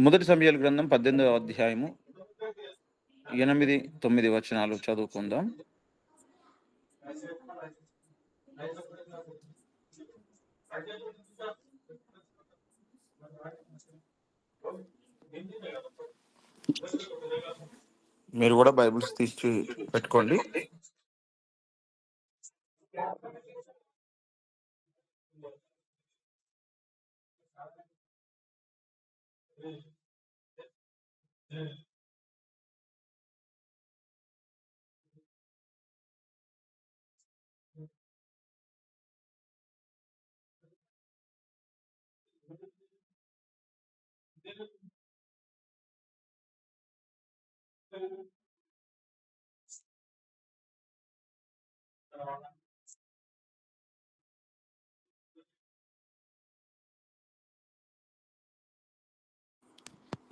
మొదటి సమూయేలు గ్రంథం 18వ అధ్యాయము 8, 9 వచనాలు చదువుకుందాం. మీరు కూడా బైబిల్స్ తీసి పెట్టుకోండి.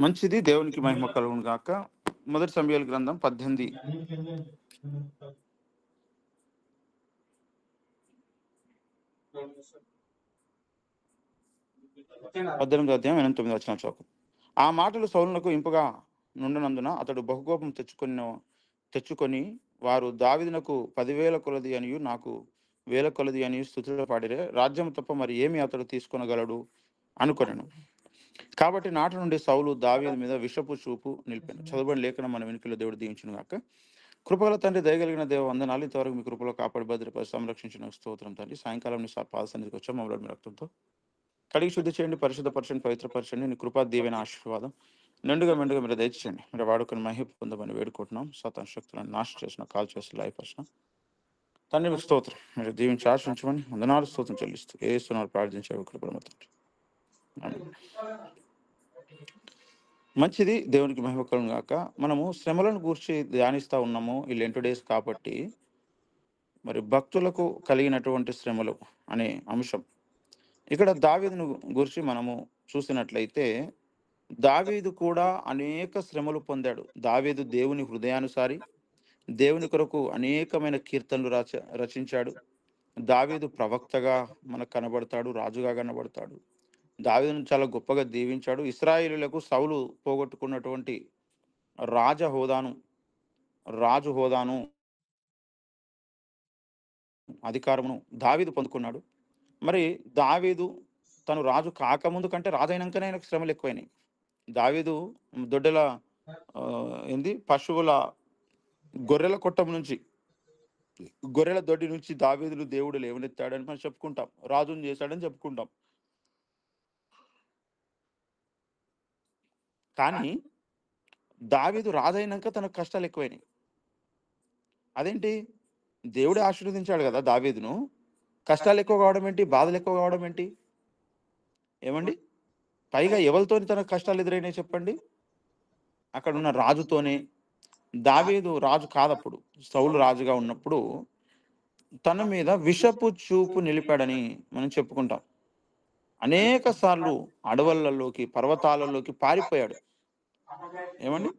మంచిది, దేవునికి మహిమ కలుగును గాక. మొదటి సమూయేలు గ్రంథం 18 అధ్యాయం 8, 9 వచనాలు చదువు. ఆ మాటలు సౌలునకు ఇంపుగా నుండినందున అతడు బహుకోపం తెచ్చుకొని వారు దావీదునకు 10,000 కొలది అనియు నాకు 1,000 కొలది అనియు స్తుతులు పాడిరే, రాజ్యం తప్ప మరి ఏమి అతడు తీసుకొనగలడు అనుకొనెను. కాబట్టి నాటి నుండి సౌలు దావీదు మీద విషపు చూపు నిలిపాను. చదువుబడి లేఖనం మన వెనుకలో దేవుడు దీవించును గాక. కృపగల తండ్రి, దయగలిగిన దేవ వందనాలు. ఇంతవరకు మీ కృపలో కాపాడి భద్రపరిచి సంరక్షించిన స్తోత్రం తండ్రి. సాయంకాలం నీ పాద సన్నిధికి వచ్చాం. మమ్మల్ని మీ రక్తంతో కడిగి శుద్ధి చేయండి, పరిశుద్ధపరచండి, పవిత్రపరచండి. నీ కృపా దీవెన ఆశీర్వాదం మెండుగా మీరు దయచేయండి. మీరు వాడుకొని మహిమ పొందమని వేడుకుంటున్నాం. సతాన్ శక్తులను నాశనం చేసిన, కాల్ చేసిన, లైఫ్ తండ్రి మీకు స్తోత్రం. మీరు దీవించి ఆశ్రయించమని వందనాలు స్తోత్రం చెల్లిస్తూ ఏస్తున్నారు ప్రార్థించే కృపణ తండ్రి. మంచిది, దేవునికి మహిమ కలుగును గాక. మనము శ్రమలను గూర్చి ధ్యానిస్తూ ఉన్నాము ఈ లెంట్ డేస్ కాబట్టి. మరి భక్తులకు కలిగినటువంటి శ్రమలు అనే అంశం ఇక్కడ దావీదును గురించి మనము చూసినట్లయితే, దావీదు కూడా అనేక శ్రమలు పొందాడు. దావీదు దేవుని హృదయానుసారి, దేవుని కొరకు అనేకమైన కీర్తనలు రచించాడు. దావీదు ప్రవక్తగా మనకు కనబడతాడు, రాజుగా కనబడతాడు. దావీదును చాలా గొప్పగా దీవించాడు. ఇశ్రాయేలీయులకు సౌలు పోగొట్టుకున్నటువంటి రాజు హోదాను అధికారమును దావీదు పొందుకున్నాడు. మరి దావీదు తను రాజు కాకముందు కంటే రాజు అయినాకనే ఆయనకు శ్రమలు ఎక్కువైనాయి. దావీదు దొడ్డల పశువుల గొర్రెల కొట్టం నుంచి, గొర్రెల దొడ్డి నుంచి దావీదులు దేవుడు లేవనెత్తాడని మనం చెప్పుకుంటాం, రాజుని చేశాడని చెప్పుకుంటాం. కానీ దావీదు రాజైనాక తనకు కష్టాలు ఎక్కువైనాయి. అదేంటి? దేవుడే ఆశీర్వదించాడు కదా దావీదును. కష్టాలు ఎక్కువ కావడం ఏంటి? బాధలు ఎక్కువ కావడం ఏంటి? ఏమండి? పైగా ఎవరితోని తనకు కష్టాలు ఎదురైనాయి చెప్పండి? అక్కడ ఉన్న రాజుతోనే. దావీదు రాజు కాదప్పుడు, సౌలు రాజుగా ఉన్నప్పుడు తన మీద విషపు చూపు నిలిపాడని మనం చెప్పుకుంటాం. అనేక సార్లు అడవులలోకి, పర్వతాలలోకి పారిపోయాడు. ఏమండి?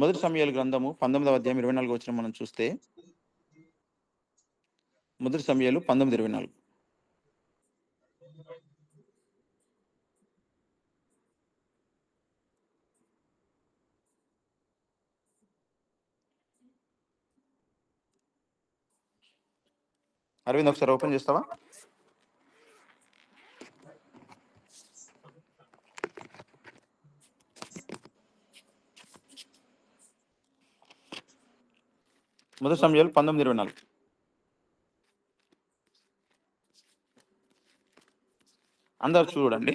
మొదటి సమూయేలు గ్రంథము 19వ అధ్యాయం 24 వచనం మనం చూస్తే, మొదటి సమూయేలు 19:24. అరవింద్ ఒకసారి ఓపెన్ చేస్తావా? మొదటి సమూయేలు 19:24. అందరు చూడండి.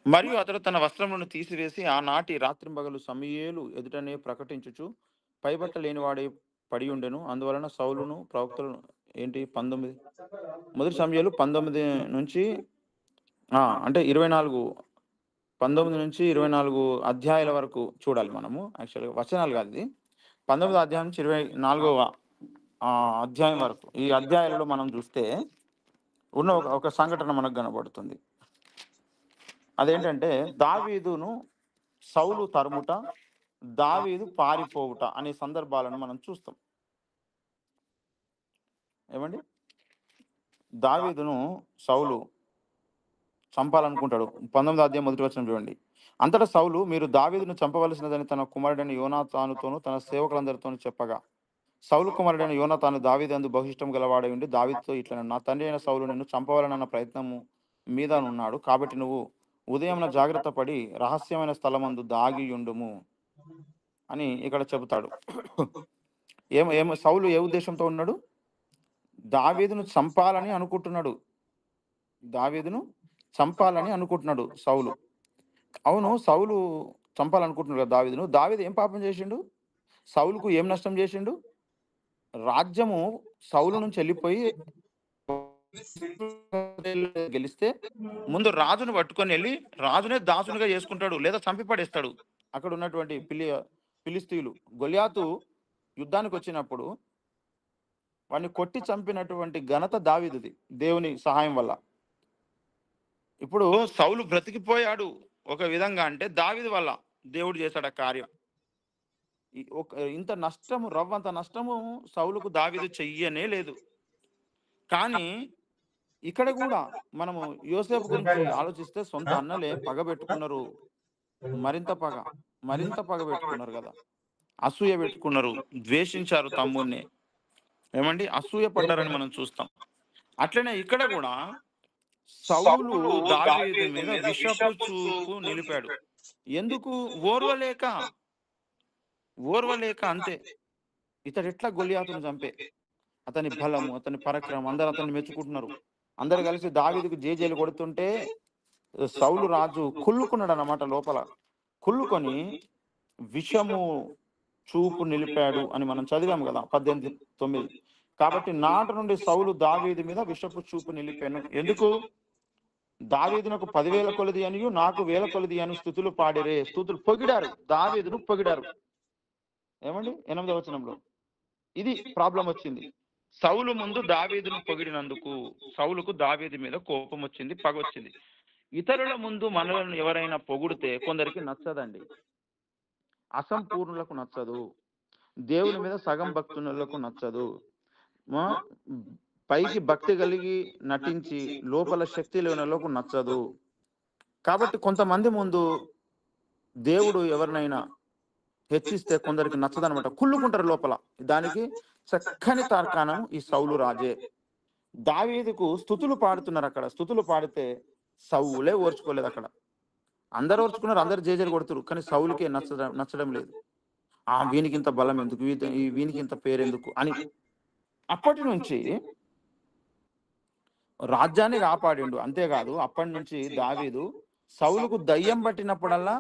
మరియు అతడు తన వస్త్రములను తీసివేసి ఆనాటి రాత్రింబగలు సమూయేలు ఎదుటనే ప్రకటించుచు పైబట్ట లేనివాడే పడి ఉండెను. అందువలన సౌలును ప్రవక్తలను 19 మొదటి సమూయేలు 19 నుంచి అంటే 19 నుంచి 24 అధ్యాయాల వరకు చూడాలి మనము. యాక్చువల్గా వచనాలు కాదు ఇది. 19వ అధ్యాయం నుంచి 24వ అధ్యాయం వరకు, ఈ అధ్యాయాలలో మనం చూస్తే ఉన్న ఒక సంఘటన మనకు కనబడుతుంది. అదేంటంటే, దావీదును సౌలు తరుముట, దావీదు పారిపోవుట అనే సందర్భాలను మనం చూస్తాం. ఏమండి? దావీదును సౌలు చంపాలనుకుంటాడు. 19వ అధ్యాయం మొదటి వచనం చూడండి. అంతటా సౌలు, మీరు దావీదును చంపవలసినదని తన కుమారుడైన యోనాతానుతోను తన సేవకులందరితోనూ చెప్పగా, సౌలు కుమారుడైన యోనాతాను దావీదందు బహుఇష్టం గలవాడై ఉండి దావీదుతో ఇట్లనెను, నా తండ్రి అయిన సౌలు నిన్ను చంపవాలనన్న ప్రయత్నము మీదనున్నాడు. కాబట్టి నువ్వు ఉదయమున జాగ్రత్త పడి రహస్యమైన స్థలమందు దాగియుండుము అని ఇక్కడ చెబుతాడు. ఏమో ఏమో సౌలు ఏ ఉద్దేశంతో ఉన్నాడు? దావీదును చంపాలని అనుకుంటున్నాడు. దావీదును చంపాలని అనుకుంటున్నాడు సౌలు. అవును, సౌలు చంపాలనుకుంటున్నాడు కదా దావీదును. దావీదు ఏం పాపం చేసిండు? సౌలుకు ఏం నష్టం చేసిండు? రాజ్యము సౌలు నుంచి వెళ్ళిపోయి గెలిస్తే ముందు రాజును పట్టుకొని వెళ్ళి రాజునే దాసునిగా చేసుకుంటాడు, లేదా చంపి పడేస్తాడు. అక్కడ ఉన్నటువంటి ఫిలిస్తీయులు గొలియాతు యుద్ధానికి వచ్చినప్పుడు వాడిని కొట్టి చంపినటువంటి ఘనత దావీదుది, దేవుని సహాయం వల్ల. ఇప్పుడు సౌలు బ్రతికిపోయాడు ఒక విధంగా అంటే దావీదు వల్ల దేవుడు చేశాడు ఆ కార్యం. ఇంత నష్టము, రవ్వంత నష్టము సౌలుకు దావీదు చెయ్యనే లేదు. కానీ ఇక్కడ కూడా మనము యోసేపు గురించి ఆలోచిస్తే సొంత అన్నలే పగ పెట్టుకున్నారు, మరింత పగ పెట్టుకున్నారు కదా, అసూయ పెట్టుకున్నారు, ద్వేషించారు తమ్ముడిని. ఏమండి, అసూయ పడ్డారని మనం చూస్తాం. అట్లనే ఇక్కడ కూడా సౌలు దావీదు మీద విషపు చూపు నిలిపాడు. ఎందుకు? ఓర్వలేక అంతే. ఇతడు ఎట్లా గొలియాతును చంపే, అతని బలము, అతని పరాక్రమం, అందరూ అతన్ని మెచ్చుకుంటున్నారు. అందరు కలిసి దావీదుకు జేజేలు కొడుతుంటే సౌలు రాజు కుళ్ళుకున్నాడు అన్నమాట. లోపల కుళ్ళుకొని విషము చూపు నిలిపాడు అని మనం చదివాము కదా 18:9. కాబట్టి నాటి నుండి సౌలు దావీదు మీద విషపు చూపు నిలిపాను. ఎందుకు? దావీదునకు 10,000 కొలది అనియు నాకు 1,000 కొలది అని స్తుతులు పాడిరే. స్తుతులు పొగిడారు, దావీదును పొగిడారు. ఏమండి, 8వ వచనంలో ఇది ప్రాబ్లం వచ్చింది. సౌలు ముందు దావీదును పొగిడినందుకు సౌలుకు దావీదు మీద కోపం వచ్చింది, పగ వచ్చింది. ఇతరుల ముందు మనలను ఎవరైనా పొగిడితే కొందరికి నచ్చదండి, అసంపూర్ణులకు నచ్చదు, దేవుని మీద సగం భక్తులకు నచ్చదు, పైకి భక్తి కలిగి నటించి లోపల శక్తి లేనలకు నచ్చదు. కాబట్టి కొంతమంది ముందు దేవుడు ఎవరినైనా హెచ్చిస్తే కొందరికి నచ్చదనమాట, కుళ్ళుకుంటారు లోపల. దానికి చక్కని తార్కాణం ఈ సౌలు రాజే. దావీదుకు స్తుతులు పాడుతున్నారు. అక్కడ స్తుతులు పాడితే సౌలే ఓర్చుకోలేదు. అక్కడ అందరు ఓర్చుకున్నారు, అందరు జేజేలు కొడుతున్నారు, కానీ సౌలుకే నచ్చడం లేదు. వీనికి ఇంత బలం ఎందుకు, వీనికి ఇంత పేరెందుకు అని అప్పటి నుంచి రాజ్యాన్ని కాపాడిండు. అంతేకాదు, అప్పటి నుంచి దావీదు సౌలుకు దయ్యం పట్టినప్పుడల్లా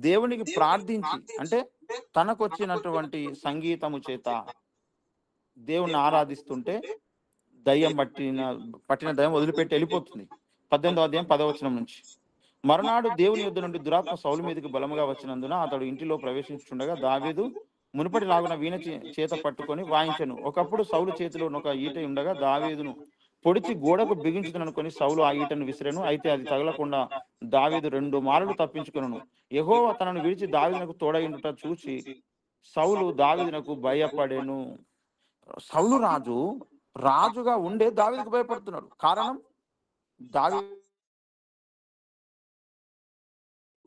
దేవునికి ప్రార్థించి, అంటే తనకు వచ్చినటువంటి సంగీతము చేత దేవుణ్ణి ఆరాధిస్తుంటే పట్టిన దయ్యం వదిలిపెట్టి వెళ్ళిపోతుంది. 18వ అధ్యాయం 10వ వచనం నుంచి. మరునాడు దేవుని యుద్ధ నుండి దురాత్మ సౌలు మీదకి బలముగా వచ్చినందున అతడు ఇంటిలో ప్రవేశించుండగా దావీదు మునుపటి లాగున వీణ చేత పట్టుకొని వాయించెను. ఒకప్పుడు సౌలు చేతిలో ఒక ఈట ఉండగా దావీదును పొడిచి గోడకు బిగించుదననుకొని సౌలు ఆ ఈటను విసిరెను. అయితే అది తగలకుండా దావీదు 2 మారులు తప్పించుకొనెను. యెహోవా తనను విడిచి దావీదునకు తోడైండుట చూసి సౌలు దావీదునకు భయపడెను. సౌలు రాజుగా ఉండే దావీదుకు భయపడుతున్నాడు. కారణం, దావీదు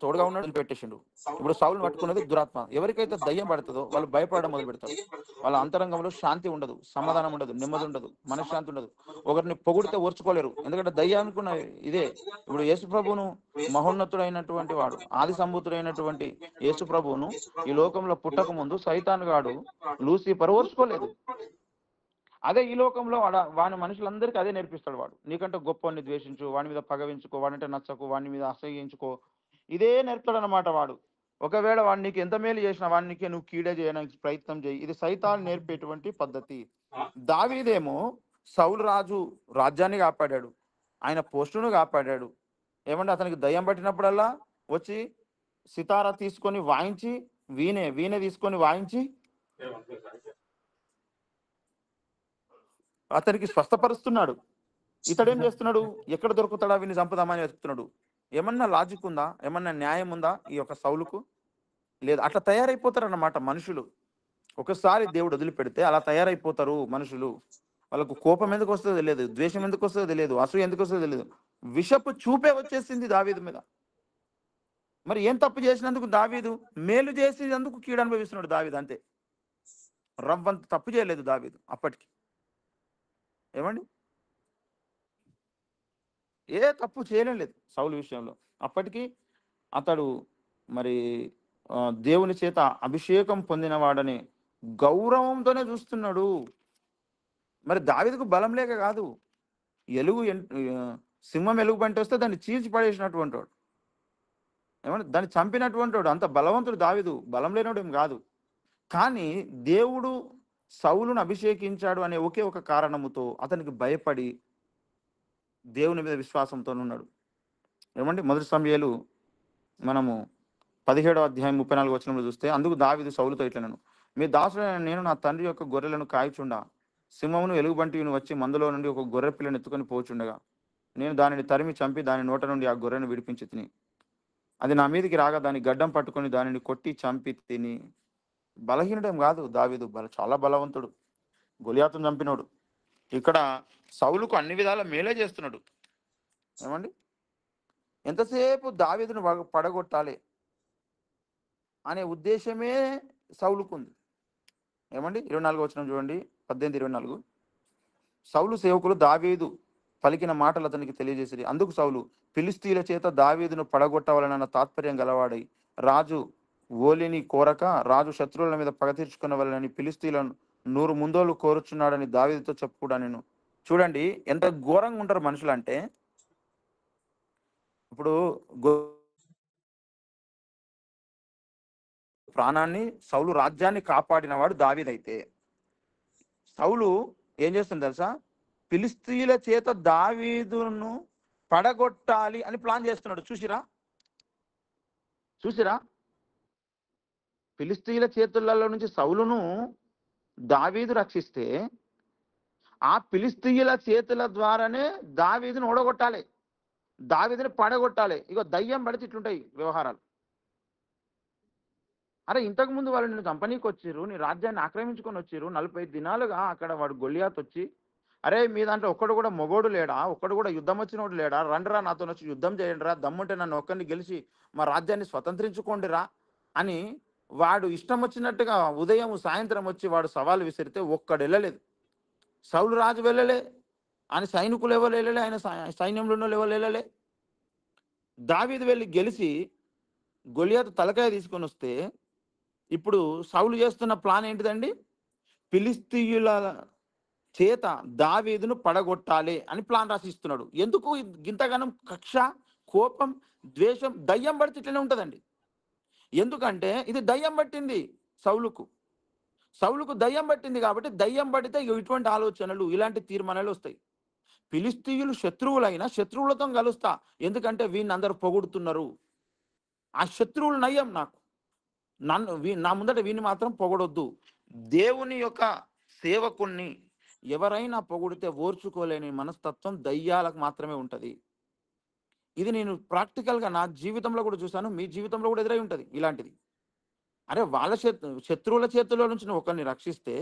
తోడుగా ఉన్నాడు, పెట్టేసిండు. ఇప్పుడు సౌలును పట్టుకున్నది దురాత్మ. ఎవరికైతే దయ్యం పడుతుందో వాళ్ళు భయపడడం మొదలు పెడతారు. వాళ్ళ అంతరంగంలో శాంతి ఉండదు, సమాధానం ఉండదు, నెమ్మది ఉండదు, మనశ్శాంతి ఉండదు. ఒకరిని పొగిడితే ఓర్చుకోలేరు, ఎందుకంటే దయ్యానికి ఉన్న ఇదే. ఇప్పుడు యేసు ప్రభువును, మహోన్నతుడైనటువంటి వాడు, ఆది సంభూతుడైనటువంటి యేసు ప్రభువును ఈ లోకంలో పుట్టక ముందు సైతానుగాడు లూసిఫర్ ఓర్చుకోలేదు. అదే ఈ లోకంలో వాని మనుషులందరికీ అదే నేర్పిస్తాడు. వాడు నీకంటే గొప్పవాడిని ద్వేషించు, వాని మీద పగవించుకో, వాడంటే నచ్చకు, వాని మీద అసహ్యించుకో, ఇదే నేర్పుతాడు అన్నమాట వాడు. ఒకవేళ వాడు నీకు ఎంత మేలు చేసినా వాడికి నువ్వు కీడే చేయడానికి ప్రయత్నం చేయి. ఇది సైతాన్ నేర్పేటువంటి పద్ధతి. దావీదేమో సౌలు రాజ్యాన్ని కాపాడాడు, ఆయన పోస్టును కాపాడాడు. ఏమంటే అతనికి దయ్యం పట్టినప్పుడల్లా వచ్చి సితారా తీసుకొని వాయించి, వీణ తీసుకొని వాయించి అతనికి స్వస్థపరుస్తున్నాడు. ఇతడేం చేస్తున్నాడు? ఎక్కడ దొరుకుతాడా వీని చంపుదామని వెతుకుతున్నాడు. ఏమన్నా లాజిక్ ఉందా? ఏమన్నా న్యాయం ఉందా ఈ యొక్క సౌలుకు? లేదు. అట్లా తయారైపోతారన్నమాట మనుషులు. ఒకసారి దేవుడు వదిలిపెడితే అలా తయారైపోతారు మనుషులు. వాళ్ళకు కోపం ఎందుకు వస్తుందో తెలియదు, ద్వేషం ఎందుకు వస్తుందో తెలియదు, అసూయ ఎందుకు వస్తుందో తెలియదు. విషపు చూపే వచ్చేసింది దావీదు మీద. మరి ఏం తప్పు చేసినందుకు దావీదు? మేలు చేసినందుకు కీడు అనుభవిస్తున్నాడు దావీదు అంతే. రవ్వంత తప్పు చేయలేదు దావీదు అప్పటికి. ఏమండి? ఏ తప్పు చేయలేదు సౌలు విషయంలో. అప్పటికి అతడు మరి దేవుని చేత అభిషేకం పొందినవాడని గౌరవంతోనే చూస్తున్నాడు. మరి దావీదుకు బలం లేక కాదు. ఎలుగు సింహం ఎలుగు బంటి వస్తే దాన్ని చీల్చి పడేసినటువంటి వాడు. ఏమంటే దాన్ని చంపినటువంటి వాడు. అంత బలవంతుడు దావీదు, బలం లేనివాడు ఏం కాదు. కానీ దేవుడు సౌలును అభిషేకించాడు అనే ఒకే ఒక కారణముతో అతనికి భయపడి దేవుని మీద విశ్వాసంతో ఉన్నాడు. ఏమండి? మొదటి సమూయేలు మనము 17వ అధ్యాయం 34 వచనంలో చూస్తే, అందుకు దావీదు సౌలుతో ఇట్లనెను, మీ దాసుడైన నేను నా తండ్రి యొక్క గొర్రెలను కాయచుండా సింహమును ఎలుగుబంటిని వచ్చి మందులో నుండి ఒక గొర్రె పిల్లను ఎత్తుకొని పోచుండగా నేను దానిని తరిమి చంపి దాని నోట నుండి ఆ గొర్రెను విడిపించి తిని అది నా మీదకి రాగా దాని గడ్డం పట్టుకొని దానిని కొట్టి చంపి తిని. బలహీనుడేం కాదు దావీదు, చాలా బలవంతుడు, గొలియాతును చంపినోడు. ఇక్కడ సౌలుకు అన్ని విధాల మేలే చేస్తున్నాడు. ఏమండి? ఎంతసేపు దావీదును పడగొట్టాలి అనే ఉద్దేశమే సౌలుకుంది. ఏమండి? 24 వచనం చూడండి, 18-24. సౌలు సేవకులు దావీదు పలికిన మాటలు అతనికి తెలియజేసిరి. అందుకు సౌలు ఫిలిస్తీయుల చేత దావీదును పడగొట్టవాలన్న తాత్పర్యం గలవాడై రాజు ఓలిని కోరక రాజు శత్రువుల మీద పగ తీర్చుకున్నవాలని ఫిలిస్తీయులను 100 ముందోలు కోరుచున్నాడని దావీదుతో చెప్పుడా. నేను చూడండి ఎంత ఘోరంగా ఉంటారు మనుషులు అంటే, ఇప్పుడు ప్రాణాన్ని సౌలు రాజ్యాన్ని కాపాడినవాడు దావీదైతే సౌలు ఏం చేస్తుంది తెలుసా? ఫిలిస్తీయుల చేత దావీదును పడగొట్టాలి అని ప్లాన్ చేస్తున్నాడు. చూసిరా ఫిలిస్తీయుల చేతులలో నుంచి సౌలును దావీదు రక్షిస్తే ఆ ఫిలిస్తీయుల చేతుల ద్వారానే దావీదును ఓడగొట్టాలి, దావీదుని పడగొట్టాలి. ఇగో దయ్యం పడితే ఇట్లుంటాయి వ్యవహారాలు. అరే ఇంతకు ముందు వాళ్ళు నిన్ను చంపనీకి వచ్చిర్రు, నీ రాజ్యాన్ని ఆక్రమించుకొని వచ్చిర్రు. 40 దినాలుగా అక్కడ వాడు గొలియాత్ వచ్చి, అరే మీ దాంట్లో ఒక్కడు కూడా మొగోడు లేడా, ఒక్కడు కూడా యుద్ధం వచ్చినోడు లేడా, రండిరా నాతో వచ్చి యుద్ధం చేయండి రా, దమ్ముంటే నన్ను ఒక్కరిని గెలిచి మా రాజ్యాన్ని స్వతంత్రించుకోండిరా అని వాడు ఇష్టం వచ్చినట్టుగా ఉదయం సాయంత్రం వచ్చి వాడు సవాలు విసిరితే ఒక్కడు వెళ్ళలేదు. సౌలు రాజు వెళ్ళలే, ఆయన సైనికులు ఎవరు వెళ్ళలే, ఆయన సైన్యంలో ఉన్న ఎవరు వెళ్ళలే. దావీదు వెళ్ళి గెలిచి గొలియాతు తలకాయ తీసుకొని వస్తే ఇప్పుడు సౌలు చేస్తున్న ప్లాన్ ఏంటిదండి? ఫిలిస్తీయుల చేత దావీదును పడగొట్టాలి అని ప్లాన్ రాసిస్తున్నాడు. ఎందుకు ఇంతగానం కక్ష, కోపం, ద్వేషం? దయ్యం పడితే ఇట్లనే ఉంటుందండి. ఎందుకంటే ఇది దయ్యం పట్టింది సౌలుకు దయ్యం పట్టింది కాబట్టి దయ్యం పడితే ఇటువంటి ఆలోచనలు, ఇలాంటి తీర్మానాలు వస్తాయి. ఫిలిస్తీయులు శత్రువులైనా శత్రువులతో కలుస్తా, ఎందుకంటే వీళ్ళని అందరూ పొగుడుతున్నారు. ఆ శత్రువులు నయ్యం నాకు, నా ముందట వీని మాత్రం పొగడొద్దు. దేవుని యొక్క సేవకుణ్ణి ఎవరైనా పొగిడితే ఓర్చుకోలేని మనస్తత్వం దయ్యాలకు మాత్రమే ఉంటుంది. ఇది నేను ప్రాక్టికల్గా నా జీవితంలో కూడా చూశాను, మీ జీవితంలో కూడా ఎదురై ఉంటుంది ఇలాంటిది. అరే వాళ్ళ శత్రువుల చేతుల్లో నుంచి నువ్వు ఒకరిని రక్షిస్తే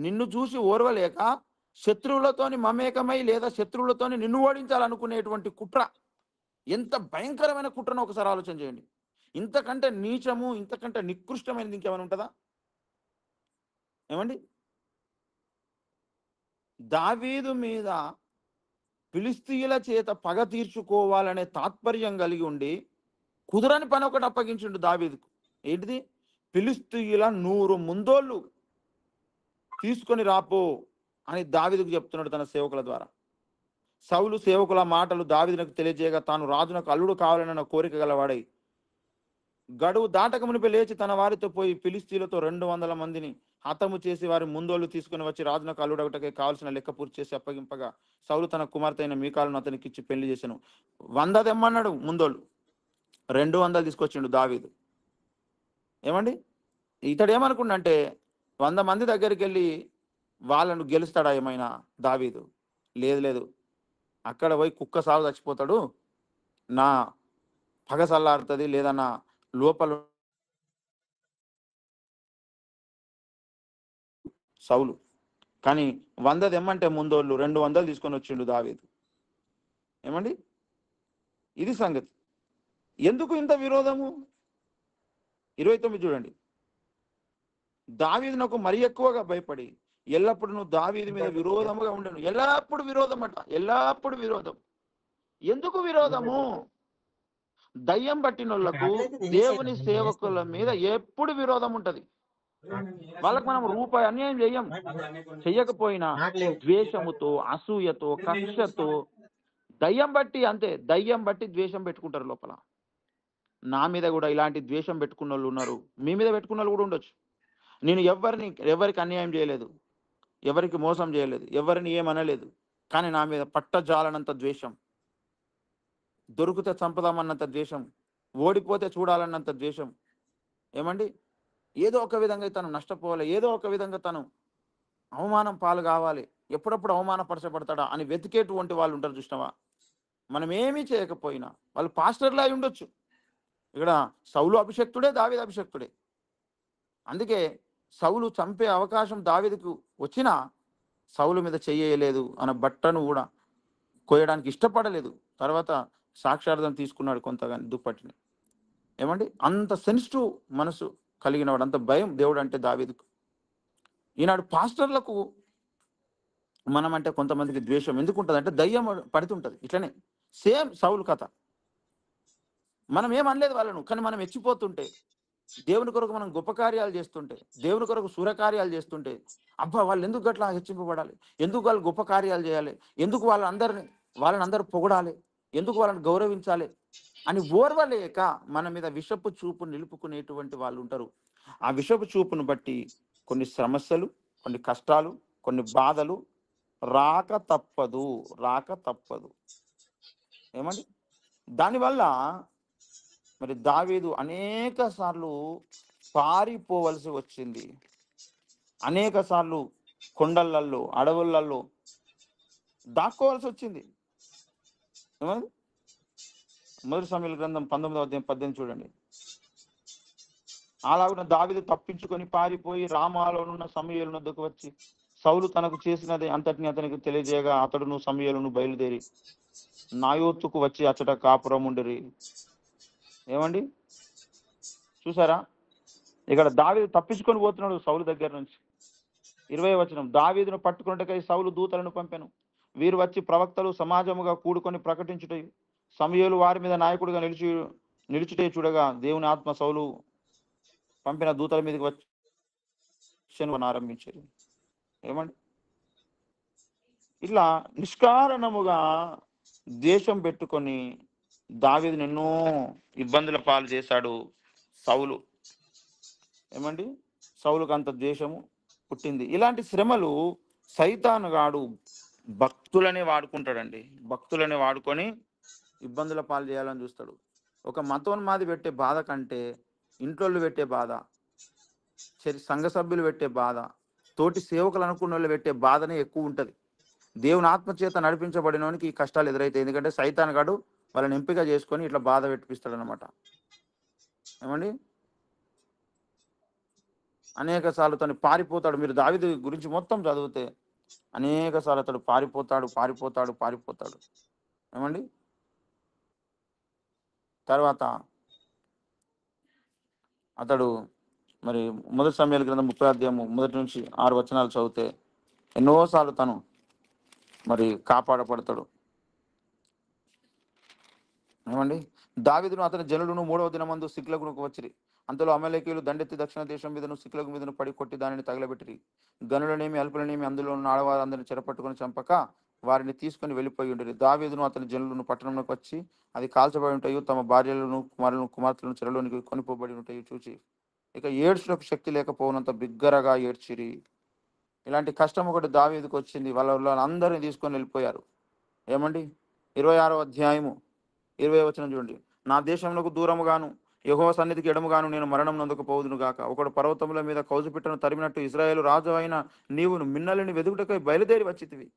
నిన్ను చూసి ఓర్వలేక శత్రువులతోని మమేకమై లేదా శత్రువులతోని నిన్ను ఓడించాలనుకునేటువంటి కుట్ర, ఎంత భయంకరమైన కుట్రను ఒకసారి ఆలోచన చేయండి. ఇంతకంటే నీచము, ఇంతకంటే నికృష్టమైనది ఇంకేమైనా ఉంటుందా? ఏమండి? దావీదు మీద ఫిలిస్తీయుల చేత పగ తీర్చుకోవాలనే తాత్పర్యం కలిగి ఉండి కుదరని పని ఒకటి అప్పగించిండు దావీదుకు. ఏంటిది? ఫిలిస్తీయుల 100 ముందోళ్ళు తీసుకొని రాపో అని దావీదుకు చెప్తున్నాడు తన సేవకుల ద్వారా. సౌలు సేవకుల మాటలు దావీదునకు తెలియజేయగా తాను రాజునకు అల్లుడు కావాలన్న కోరిక గలవాడై గడువు దాటక మునిపే లేచి తన వారితో పోయి ఫిలిస్తీయులతో 200 మందిని హతము చేసి వారి ముందోళ్ళు తీసుకుని వచ్చి రాజునకు అల్లుడొకటకే కావాల్సిన లెక్క పూర్తి చేసి అప్పగింపగా సౌలు తన కుమార్తె అయిన మీకాలను అతనికి ఇచ్చి పెళ్లి చేశాను. 100 తెమ్మన్నాడు ముందోళ్ళు, 200 తీసుకొచ్చిండు దావీదు. ఏమండి? ఇతడు ఏమనుకుండంటే 100 మంది దగ్గరికి వెళ్ళి వాళ్ళను గెలుస్తాడా ఏమైనా దావీదు? లేదు, అక్కడ పోయి కుక్క సాగు చచ్చిపోతాడు, నా పగ సల్లారుతుంది, లేదా నా లోపల సౌలు. కానీ 100 తెమ్మంటే ముందోళ్ళు 200 తీసుకొని వచ్చిండు దావీదు. ఏమండి? ఇది సంగతి. ఎందుకు ఇంత విరోధము? 29 చూడండి. దావీదునకు మరి ఎక్కువగా భయపడి ఎల్లప్పుడు నువ్వు దావీదు మీద విరోధముగా ఉండను. ఎల్లప్పుడు విరోధం అట, ఎల్లప్పుడు విరోధం. ఎందుకు విరోధము? దయ్యం పట్టినోళ్లకు దేవుని సేవకుల మీద ఎప్పుడు విరోధం ఉంటది. వాళ్ళకి మనం రూపాయి అన్యాయం చెయ్యకపోయినా ద్వేషముతో, అసూయతో, కక్షతో, దయ్యం బట్టి అంతే, దయ్యం బట్టి ద్వేషం పెట్టుకుంటారు లోపల. నా మీద కూడా ఇలాంటి ద్వేషం పెట్టుకున్న వాళ్ళు ఉన్నారు, మీ మీద పెట్టుకున్న వాళ్ళు కూడా ఉండొచ్చు. నేను ఎవరికి అన్యాయం చేయలేదు, ఎవరికి మోసం చేయలేదు, ఎవరిని ఏమనలేదు, కానీ నా మీద పట్టజాలనంత ద్వేషం, దొరికితే చంపుదామన్నంత ద్వేషం, ఓడిపోతే చూడాలన్నంత ద్వేషం. ఏమండి? ఏదో ఒక విధంగా తను నష్టపోవాలి, ఏదో ఒక విధంగా తను అవమానం పాలు కావాలి, ఎప్పుడప్పుడు అవమానపరచబడతాడా అని వెతికేటువంటి వాళ్ళు ఉంటారు చూసినావా? మనం ఏమీ చేయకపోయినా వాళ్ళు పాస్టర్లా అయి ఉండొచ్చు. ఇక్కడ సౌలు అభిషక్తుడే, దావీదు అభిషక్తుడే. అందుకే సౌలు చంపే అవకాశం దావీదుకు వచ్చినా సౌలు మీద చెయ్యలేదు, అన్న బట్టను కూడా కోయడానికి ఇష్టపడలేదు. తర్వాత సాక్షార్థం తీసుకున్నాడు కొంతగా దుప్పటిని. ఏమండి? అంత సెన్సిటివ్ మనసు కలిగినవాడు, అంత భయం దేవుడు అంటే దావీదుకు. ఈనాడు పాస్టర్లకు మనం అంటే కొంతమందికి ద్వేషం ఎందుకు ఉంటుంది అంటే దయ్యం పడుతుంటది. ఇట్లనే సేమ్ సౌలు కథ. మనం ఏమనలేదు వాళ్ళను, కానీ మనం ఎచ్చిపోతుంటే, దేవుని కొరకు మనం గొప్ప కార్యాలు చేస్తుంటే, దేవుని కొరకు సూరకార్యాలు చేస్తుంటే, అబ్బా వాళ్ళు ఎందుకు గట్లా హెచ్చింపబడాలి, ఎందుకు వాళ్ళు గొప్ప కార్యాలు చేయాలి, ఎందుకు వాళ్ళని అందరూ పొగడాలి, ఎందుకు వాళ్ళని గౌరవించాలి అని ఓర్వలేక మన మీద విషపు చూపు నిలుపుకునేటువంటి వాళ్ళు ఉంటారు. ఆ విషపు చూపును బట్టి కొన్ని సమస్యలు, కొన్ని కష్టాలు, కొన్ని బాధలు రాక తప్పదు. ఏమండి? దానివల్ల మరి దావీదు అనేక సార్లు పారిపోవలసి వచ్చింది. అనేక సార్లు కొండలలో, అడవులలో దాక్కోవాల్సి వచ్చింది. ఏమండి? మొదటి సమూయేలు గ్రంథం 19:18 చూడండి. అలాగున దావీదు తప్పించుకొని పారిపోయి రామాలోనున్న సమూయేలు వద్దకు వచ్చి సౌలు తనకు చేసినది అంతటిని అతనికి తెలియజేయగా అతడును సమూయేలును బయలుదేరి నాయోతుకు వచ్చి అచ్చట కాపురం ఉండిరి. ఏమండి? చూసారా? ఇక్కడ దావీదు తప్పించుకొని పోతున్నాడు సౌలు దగ్గర నుంచి. 20వ వచనం, దావీదును పట్టుకొనుటకై సౌలు దూతలను పంపెను. వీరు వచ్చి ప్రవక్తలు సమాజముగా కూడుకొని ప్రకటించుటయు సమూయేలు వారి మీద నాయకుడిగా నిలుచుటే చూడగా దేవుని ఆత్మ సౌలు పంపిన దూతల మీదకి వచ్చి ఆరంభించారు. ఏమండి? ఇట్లా నిష్కారణముగా ద్వేషం పెట్టుకొని దావీదును ఎన్నో ఇబ్బందుల పాలు చేశాడు సౌలు. ఏమండి? సౌలుకు అంత ద్వేషము పుట్టింది. ఇలాంటి శ్రమలు సైతానుగాడు భక్తులనే వాడుకుంటాడండి. భక్తులనే వాడుకొని ఇబ్బందుల పాలు చేయాలని చూస్తాడు. ఒక మతోన్మాది పెట్టే బాధ కంటే ఇంట్లో పెట్టే బాధ, సంఘ సభ్యులు పెట్టే బాధ, తోటి సేవకులు అనుకున్న వాళ్ళు పెట్టే బాధనే ఎక్కువ ఉంటుంది. దేవుని ఆత్మచేత నడిపించబడినోనికి ఈ కష్టాలు ఎదురైతాయి. ఎందుకంటే సైతానుగాడు వాళ్ళని ఎంపిక చేసుకొని ఇట్లా బాధ పెట్టిపిస్తాడు అనమాట. ఏమండి? అనేక సార్లు తను పారిపోతాడు. మీరు దావీదు గురించి మొత్తం చదివితే అనేక సార్లు అతడు పారిపోతాడు. ఏమండి? తర్వాత అతడు మరి మొదటి సమూయేలు గ్రంథం 30:1-6 చదివితే ఎన్నోసార్లు తను మరి కాపాడపడతాడు. ఏమండి? దావీదును అతని జనులను 3వ దినమందు సిక్లగునకు వచ్చిరి. అంతలో అమలేకీయులు దండెత్తి దక్షిణ దేశం మీదను సిక్లగు మీదను పడి కొట్టి దానిని తగలబెట్టిరి. గనులనేమి అల్పులనేమి అందులో ఉన్న ఆడవారందరిని చెరపట్టుకుని చంపక వారిని తీసుకుని వెళ్ళిపోయి ఉండిరి. దావీదును అతని జనులను పట్టణంలోకి వచ్చి అది కాల్చబడి ఉంటాయి, తమ భార్యలను కుమార్తెలను చెరలోనికి కొనిపోబడి ఉంటాయి చూచి ఇక ఏడ్చులకు శక్తి లేకపోవనంత బిగ్గరగా ఏడ్చిరి. ఇలాంటి కష్టం ఒకటి దావీదుకు వచ్చింది. వాళ్ళందరినీ తీసుకొని వెళ్ళిపోయారు. ఏమండి? 26వ అధ్యాయము 20వ వచనం చూడండి. నా దేశంలోకి దూరముగాను యెహోవా సన్నిధికి ఎడముగాను నేను మరణం నందకపోదును గాక. ఒకడు పర్వతముల మీద కౌజుపిట్టను తరిమినట్టు ఇశ్రాయేలు రాజు అయిన నీవును మిన్నలిని వెదుకుటకై బయలుదేరి వచ్చితివి.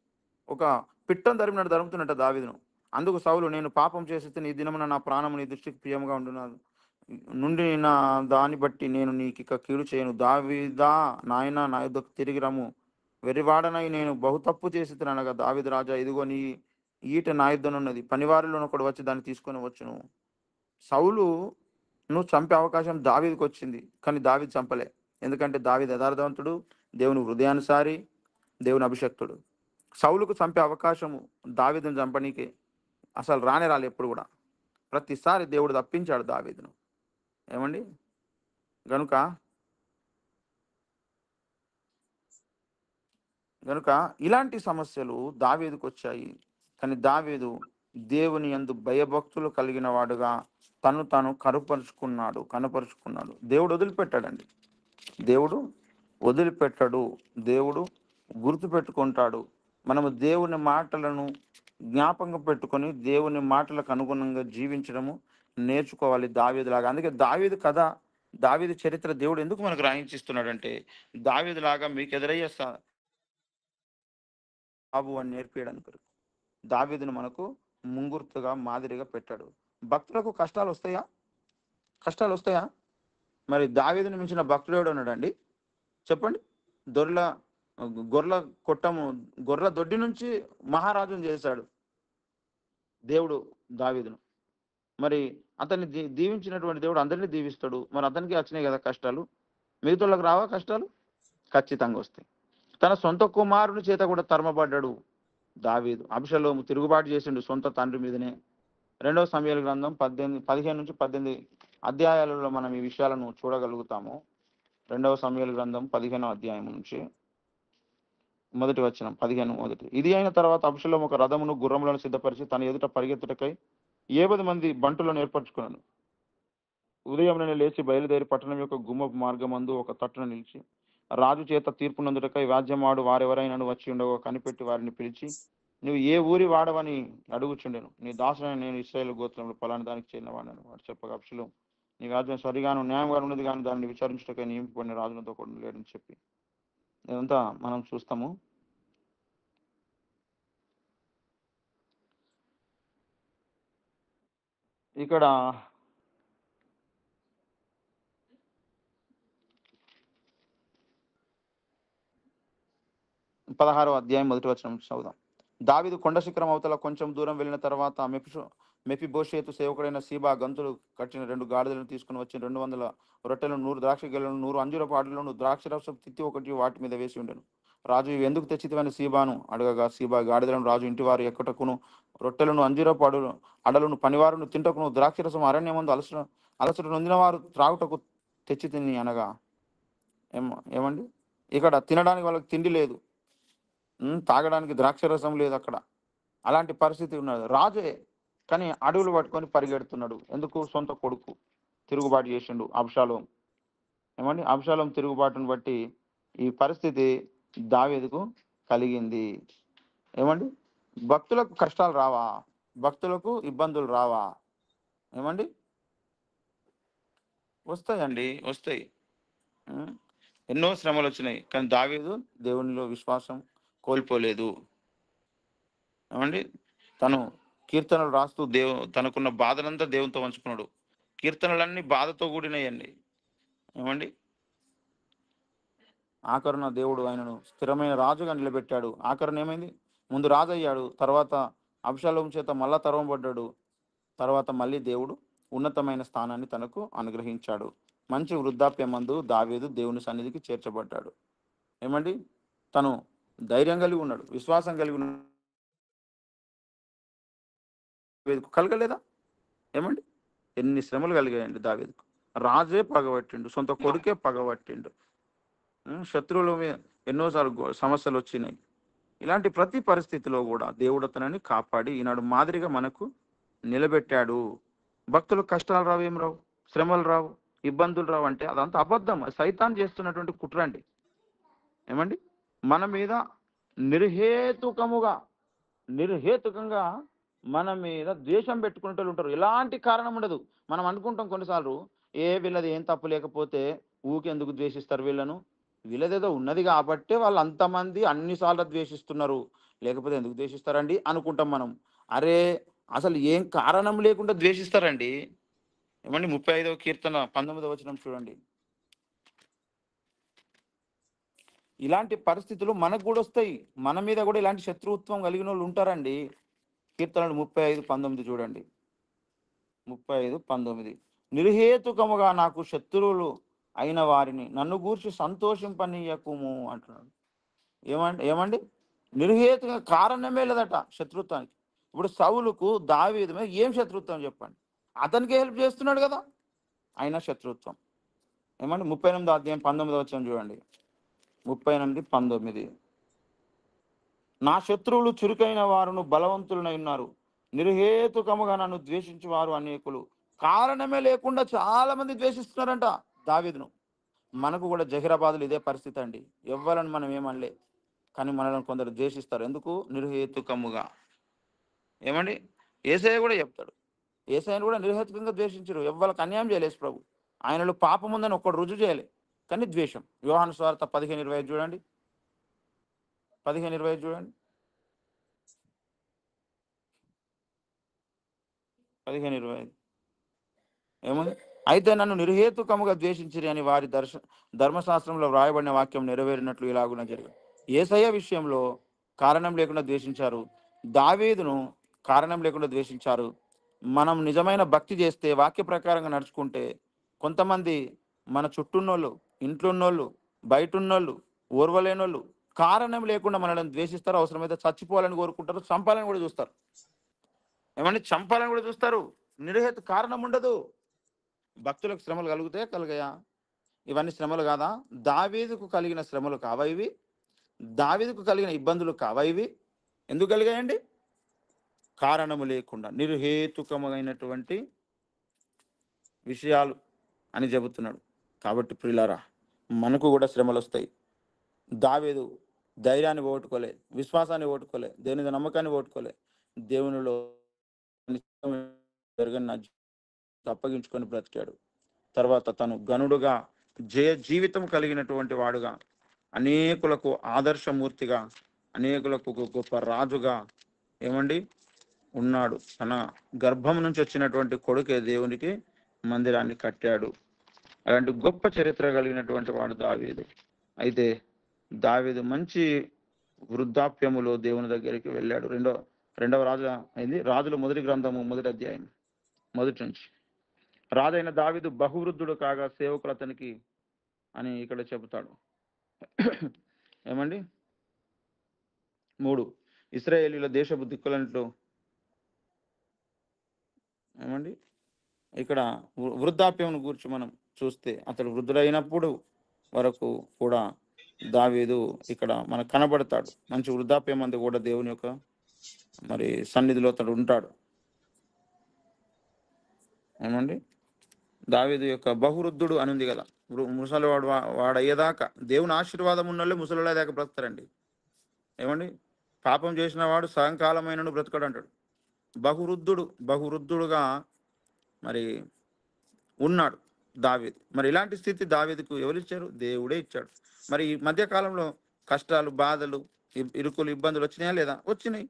ఒక పిట్టను తరిమినట్టు తరుముతున్నట్ట దావీదును. అందుకు సౌలు, నేను పాపం చేసి ఈ దినమున నా ప్రాణము నీ దృష్టికి ప్రియముగా నుండి నా దాన్ని బట్టి నేను నీకిక కీడు చేయను. దావీదా, నాయన నా యుద్ధకు తిరిగి రమ్ము, వెర్రివాడనై నేను బహు తప్పు చేసి అనగా దావీదు రాజా, ఇదిగో నీ ఈట నా యుద్ధనున్నది, పనివారిలో ఒకడు వచ్చి దాన్ని తీసుకొని వచ్చును. సౌలు నువ్వు చంపే అవకాశం దావీదుకి వచ్చింది, కానీ దావీదు చంపలే. ఎందుకంటే దావీదు యథార్థవంతుడు, దేవుని హృదయానుసారి, దేవుని అభిషక్తుడు. సౌలుకు చంపే అవకాశము దావీదును చంపనీకే అసలు రానే రాలే ఎప్పుడు కూడా. ప్రతిసారి దేవుడు తప్పించాడు దావీదును. ఏమండి? గనుక గనుక ఇలాంటి సమస్యలు దావీదుకు వచ్చాయి. కానీ దావీదు దేవుని యందు భయభక్తులు కలిగిన వాడుగా తాను కనపరుచుకున్నాడు. దేవుడు వదిలిపెట్టాడండి. దేవుడు వదిలిపెట్టడు. దేవుడు గుర్తుపెట్టుకుంటాడు. మనము దేవుని మాటలను జ్ఞాపకం పెట్టుకొని దేవుని మాటలకు అనుగుణంగా జీవించడము నేర్చుకోవాలి దావీదులాగా. అందుకే దావీదు కథ, దావీదు చరిత్ర దేవుడు ఎందుకు మనకు రాయించిస్తున్నాడంటే, దావీదులాగా మీకు ఎదురయ్యే బాబు అని నేర్పించడానికి. దావీదును మనకు ముంగుర్తుగా మాదిరిగా పెట్టాడు. భక్తులకు కష్టాలు వస్తాయా? కష్టాలు వస్తాయా? మరి దావీదుని మించిన భక్తుడు ఎవడు ఉన్నాడండి? చెప్పండి. దొర్ల గొర్రెల కొట్టము, గొర్రెల దొడ్డి నుంచి మహారాజును చేశాడు దేవుడు దావీదును. మరి అతన్ని దీవించినటువంటి దేవుడు అందరినీ దీవిస్తాడు. మరి అతనికి వచ్చినాయి కదా కష్టాలు, మిగతాళ్ళకి రావా కష్టాలు? ఖచ్చితంగా వస్తాయి. తన సొంత కుమారుని చేత కూడా తరమబడ్డాడు దావీదు. అబ్షలోము తిరుగుబాటు చేసిండు సొంత తండ్రి మీదనే. 2వ సమూయేలు గ్రంథం 15 నుంచి 18 అధ్యాయాలలో మనం ఈ విషయాలను చూడగలుగుతాము. 2వ సమూయేలు గ్రంథం 15వ అధ్యాయం నుంచి మొదటి వచనం, 15 ఇది అయిన తర్వాత అబ్షలోము ఒక రథమును గుర్రములను సిద్ధపరిచి తన ఎదుట పరిగెత్తుటకై 70 మంది బంటులను ఏర్పరచుకున్నాను. ఉదయమున లేచి బయలుదేరి పట్టణం యొక్క గుమ్మపు మార్గమందు ఒక తట్టున నిలిచి రాజు చేత తీర్పు నందుటకై వ్యాజ్యమాడు వారెవరైనా వచ్చి ఉండగా కనిపెట్టి వారిని పిలిచి, నువ్వు ఏ ఊరి వాడవని అడుగుచుండెను. నీ దాసుడైన నేను ఇశ్రాయేలు గోత్రంలో పలానా దానికి చెందినవాడని వాడు చెప్పగా అబ్షలోము, నీ వ్యాజ్యం సరిగాను న్యాయంగా ఉన్నది కానీ దాన్ని విచారించుటకై నియమింపబడిన రాజులతో కూడా లేడని చెప్పి. ఇదంతా మనం చూస్తాము. ఇక్కడ 16వ అధ్యాయం మొదటి వచనం చదువుదాం. దావీదు కొండ శిఖరం అవతల కొంచెం దూరం వెళ్ళిన తర్వాత మెఫీబోషెతు సేవకుడైన సీబా గంతులు కట్టిన 2 గాడిదలను తీసుకుని వచ్చి 200 రొట్టెలను, 100 ద్రాక్ష గెలను, 100 అంజూరపు ఆడులను, ద్రాక్షరసం తిత్తి ఒకటి వాటి మీద వేసి ఉండెను. రాజు, ఇవి ఎందుకు తెచ్చితివని సీబాను అడగగా, సీబా, గాడిదలను రాజు ఇంటివారు ఎక్కటకును, రొట్టెలను, అంజూరపు అడలను పనివారును తింటకును, ద్రాక్షరసం అరణ్యమందు అలసట నొందిన వారు త్రాగుటకు తెచ్చి తిని అనగా. ఏమండి? ఇక్కడ తినడానికి వాళ్ళకి తిండి లేదు, తాగడానికి ద్రాక్షరసం లేదు అక్కడ. అలాంటి పరిస్థితి ఉన్నది. రాజే కానీ అడవులు పట్టుకొని పరిగెడుతున్నాడు. ఎందుకు? సొంత కొడుకు తిరుగుబాటు చేసిండు అబ్షాలోం. ఏమండి? అబ్షాలోం తిరుగుబాటును బట్టి ఈ పరిస్థితి దావీదుకు కలిగింది. ఏమండి? భక్తులకు కష్టాలు రావా? భక్తులకు ఇబ్బందులు రావా? ఏమండి? వస్తాయండి, వస్తాయి. ఎన్నో శ్రమలు వచ్చినాయి, కానీ దావీదు దేవునిలో విశ్వాసం కోల్పోలేదు. ఏమండి? తను కీర్తనలు రాస్తూ తనకున్న బాధలంతా దేవునితో పంచుకున్నాడు. కీర్తనలన్నీ బాధతో కూడినయండి. ఏమండి? ఆఖరున దేవుడు ఆయనను స్థిరమైన రాజుగా నిలబెట్టాడు. ఆఖరున ఏమైంది? ముందు రాజు అయ్యాడు, తర్వాత అబ్షాలోము చేత మళ్ళా తరమబడ్డాడు, తర్వాత మళ్ళీ దేవుడు ఉన్నతమైన స్థానాన్ని తనకు అనుగ్రహించాడు. మంచి వృద్ధాప్యమందు దావీదు దేవుని సన్నిధికి చేర్చబడ్డాడు. ఏమండి? తను ధైర్యం కలిగి ఉన్నాడు, విశ్వాసం కలిగి ఉన్నాడు. కలగలేదా? ఏమండి? ఎన్ని శ్రమలు కలిగాయండి దావీదుకు. రాజే పగబట్టిండు, సొంత కొడుకే పగబట్టిండు, శత్రువుల మీద ఎన్నోసార్లు సమస్యలు వచ్చినాయి. ఇలాంటి ప్రతి పరిస్థితిలో కూడా దేవుడు అతనిని కాపాడి ఈనాడు మాదిరిగా మనకు నిలబెట్టాడు. భక్తులు కష్టాలు రావు, ఏం రావు, శ్రమలు రావు, ఇబ్బందులు రావు అంటే అదంతా అబద్ధం. సైతాన్ చేస్తున్నటువంటి కుట్ర అండి. ఏమండి? మన మీద నిర్హేతుకంగా మన మీద ద్వేషం పెట్టుకుంటూ ఉంటారు. ఎలాంటి కారణం ఉండదు. మనం అనుకుంటాం కొన్నిసార్లు, వీళ్ళది ఏం తప్పు లేకపోతే ఊకెందుకు ద్వేషిస్తారు వీళ్ళను, వీళ్ళదేదో ఉన్నది కాబట్టే వాళ్ళు అంతమంది అన్నిసార్లు ద్వేషిస్తున్నారు, లేకపోతే ఎందుకు ద్వేషిస్తారండి అనుకుంటాం మనం. అరే, అసలు ఏం కారణం లేకుండా ద్వేషిస్తారండి. ఏమండి? 35వ కీర్తన 19వ వచనం చూడండి. ఇలాంటి పరిస్థితులు మనకు కూడా వస్తాయి. మన మీద కూడా ఇలాంటి శత్రుత్వం కలిగిన వాళ్ళు ఉంటారండి. కీర్తనలు 35:19 చూడండి. 35:19 నిర్హేతుకముగా నాకు శత్రువులు అయిన వారిని నన్ను గూర్చి సంతోషింపనీయకుము అంటున్నాడు. ఏమండి నిర్హేతుగా కారణమే లేదట శత్రుత్వానికి. ఇప్పుడు సౌలుకు దావీదు మీద ఏం శత్రుత్వం చెప్పండి? అతనికి హెల్ప్ చేస్తున్నాడు కదా, అయినా శత్రుత్వం. ఏమండి 38:19 చూడండి. 38:19 నా శత్రువులు చురుకైన వారును బలవంతులనై ఉన్నారు, నిర్హేతుకముగా నన్ను ద్వేషించు వారు అనేకులు. కారణమే లేకుండా చాలా మంది ద్వేషిస్తున్నారంట దావీదును. మనకు కూడా జహీరాబాద్లో ఇదే పరిస్థితి అండి. ఎవ్వరని మనం ఏమనలే, కానీ మనల్ని కొందరు ద్వేషిస్తారు. ఎందుకు? నిర్హేతుకముగా. ఏమండి యేసయ్య కూడా చెప్తాడు, యేసయ్యను కూడా నిర్హేతుకంగా ద్వేషించరు. ఎవ్వరికి అన్యాయం చేయలేదు ప్రభు. ఆయనలో పాపం ఉందని ఒక్కడు రుజువు చేయలే, కానీ ద్వేషం. యోహాను సువార్త 15:25 చూడండి. 15:25 చూడండి. 15:25 ఏముంది? అయితే నన్ను నిర్హేతుకముగా ద్వేషించిరి అని వారి ధర్మశాస్త్రంలో వ్రాయబడిన వాక్యం నెరవేరినట్లు ఇలాగున జరిగింది. యేసయ్య విషయంలో కారణం లేకుండా ద్వేషించారు, దావీదును కారణం లేకుండా ద్వేషించారు. మనం నిజమైన భక్తి చేస్తే, వాక్య ప్రకారంగా నడుచుకుంటే, కొంతమంది మన చుట్టూన్నోళ్ళు, ఇంట్లో ఉన్నోళ్ళు, బయట ఉన్నోళ్ళు, ఓర్వలేనోళ్ళు కారణం లేకుండా మనల్ని ద్వేషిస్తారు. అవసరమైతే చచ్చిపోవాలని కోరుకుంటారు, చంపాలని కూడా చూస్తారు. ఏమంటే చంపాలని కూడా చూస్తారు. నిర్హేతు కారణం ఉండదు. భక్తులకు శ్రమలు కలిగాయా? ఇవన్నీ శ్రమలు కాదా? దావీదుకు కలిగిన శ్రమలు కావా ఇవి? దావీదుకు కలిగిన ఇబ్బందులు కావా ఇవి? ఎందుకు కలిగాయండి? కారణము లేకుండా నిర్హేతుకమైనటువంటి విషయాలు అని చెబుతున్నాడు. కాబట్టి ప్రియులారా, మనకు కూడా శ్రమలు వస్తాయి. దావీదు ధైర్యాన్ని ఓటుకోలే, విశ్వాసాన్ని ఓటుకోలే, దేవుని మీద నమ్మకాన్ని ఓటుకోలే. దేవునిలో అప్పగించుకొని బ్రతికాడు. తర్వాత తను గనుడుగా జీవితం కలిగినటువంటి వాడుగా, అనేకులకు ఆదర్శమూర్తిగా, అనేకులకు గొప్ప రాజుగా ఏమండి ఉన్నాడు. తన గర్భం నుంచి వచ్చినటువంటి కొడుకే దేవునికి మందిరాన్ని కట్టాడు. అలాంటి గొప్ప చరిత్ర కలిగినటువంటి వాడు దావీదు. అయితే దావీదు మంచి వృద్ధాప్యములో దేవుని దగ్గరికి వెళ్ళాడు. రెండవ రాజుల మొదటి గ్రంథము 1వ అధ్యాయం 1 నుంచి. రాజైన దావీదు బహువృద్ధుడు కాగా సేవకులు అతనికి అని ఇక్కడ చెబుతాడు. ఏమండి 3 ఇశ్రాయేలీయుల దేశపు దిక్కులన్నిట్లో ఏమండి ఇక్కడ వృద్ధాప్యం గురించి మనం చూస్తే, అతడు వృద్ధుడైనప్పుడు వరకు కూడా దావీదు ఇక్కడ మనకు కనబడతాడు. మంచి వృద్ధాప్యం అందు కూడా దేవుని యొక్క సన్నిధిలో అతడు ఉంటాడు. ఏమండి దావీదు యొక్క బహువృద్ధుడు అని ఉంది కదా. ముసలివాడు వాడయ్యేదాకా, దేవుని ఆశీర్వాదం ఉన్నోళ్ళే ముసలిదాకా బ్రతుకుతారండి. ఏమండి పాపం చేసిన వాడు సాయంకాలమైనను బ్రతకడు అంటాడు. బహువృద్ధుడుగా ఉన్నాడు దావీదు. ఇలాంటి స్థితి దావీదుకు ఎవరు ఇచ్చారు? దేవుడే ఇచ్చాడు. ఈ మధ్య కాలంలో కష్టాలు, బాధలు, ఇరుకులు, ఇబ్బందులు వచ్చినాయా లేదా? వచ్చినాయి.